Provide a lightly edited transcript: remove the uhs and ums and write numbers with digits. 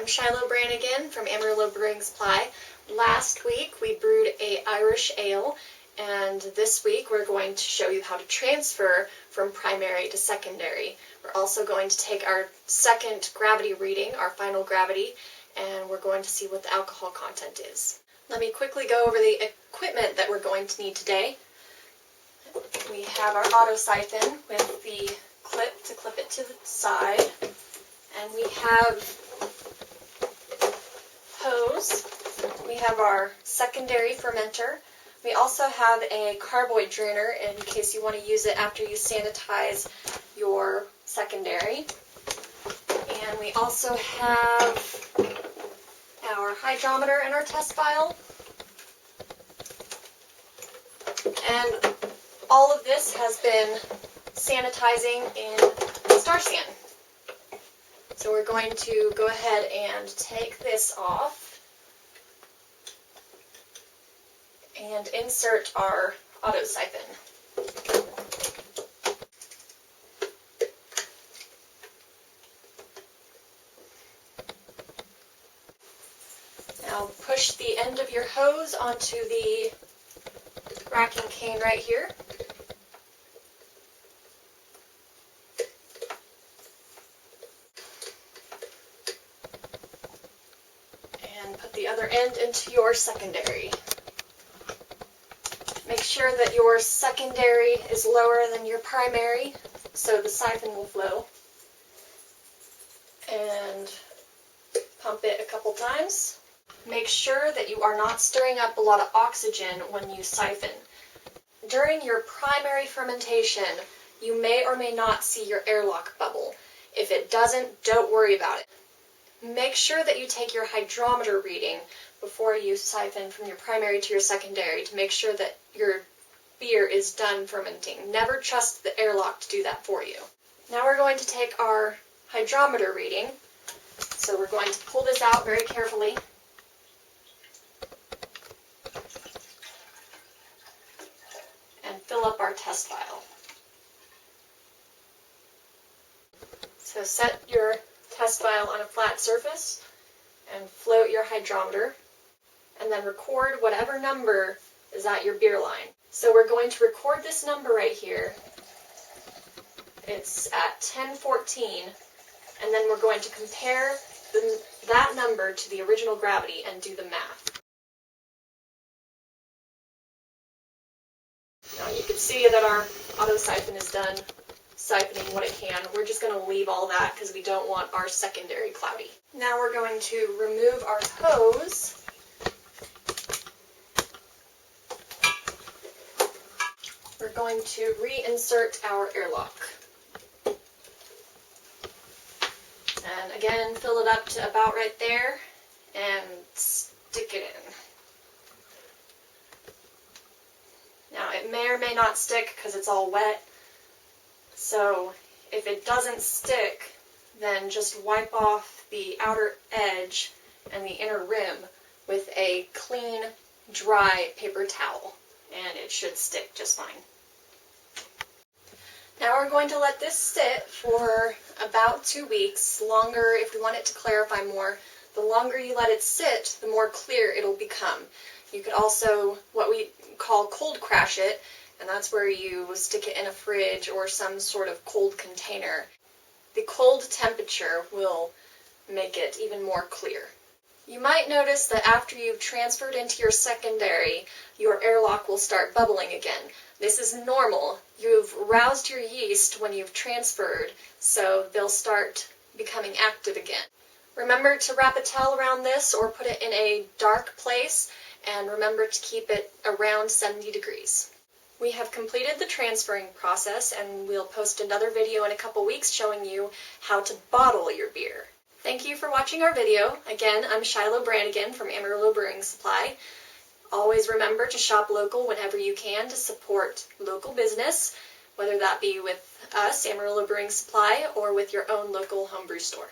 I'm Shiloh Brannigan from Amarillo Brewing Supply. Last week we brewed a Irish ale, and this week we're going to show you how to transfer from primary to secondary. We're also going to take our second gravity reading, our final gravity, and we're going to see what the alcohol content is. Let me quickly go over the equipment that we're going to need today. We have our auto siphon with the clip to clip it to the side, and we have hose. We have our secondary fermenter. We also have a carboy drainer in case you want to use it after you sanitize your secondary. And we also have our hydrometer and our test vial. And all of this has been sanitizing in Star San. So we're going to go ahead and take this off and insert our auto siphon. Now push the end of your hose onto the racking cane right here. And put the other end into your secondary. Make sure that your secondary is lower than your primary so the siphon will flow. And pump it a couple times. Make sure that you are not stirring up a lot of oxygen when you siphon. During your primary fermentation, you may or may not see your airlock bubble. If it doesn't, don't worry about it. Make sure that you take your hydrometer reading before you siphon from your primary to your secondary to make sure that your beer is done fermenting. Never trust the airlock to do that for you. Now we're going to take our hydrometer reading. So we're going to pull this out very carefully. And fill up our test vial. So set your test vial on a flat surface and float your hydrometer, and then record whatever number is at your beer line. So we're going to record this number right here. It's at 1014, and then we're going to compare that number to the original gravity and do the math. Now you can see that our auto siphon is done siphoning what it can. We're just going to leave all that because we don't want our secondary cloudy. Now we're going to remove our hose. We're going to reinsert our airlock. And again, fill it up to about right there and stick it in. Now it may or may not stick because it's all wet. So if it doesn't stick, then just wipe off the outer edge and the inner rim with a clean, dry paper towel, and it should stick just fine. Now we're going to let this sit for about 2 weeks, longer if we want it to clarify more. The longer you let it sit, the more clear it'll become. You could also, what we call cold crash it, and that's where you stick it in a fridge or some sort of cold container. The cold temperature will make it even more clear. You might notice that after you've transferred into your secondary, your airlock will start bubbling again. This is normal. You've roused your yeast when you've transferred, so they'll start becoming active again. Remember to wrap a towel around this or put it in a dark place, and remember to keep it around 70 degrees. We have completed the transferring process, and we'll post another video in a couple weeks showing you how to bottle your beer. Thank you for watching our video. Again, I'm Shiloh Brannigan from Amarillo Brewing Supply. Always remember to shop local whenever you can to support local business, whether that be with us, Amarillo Brewing Supply, or with your own local homebrew store.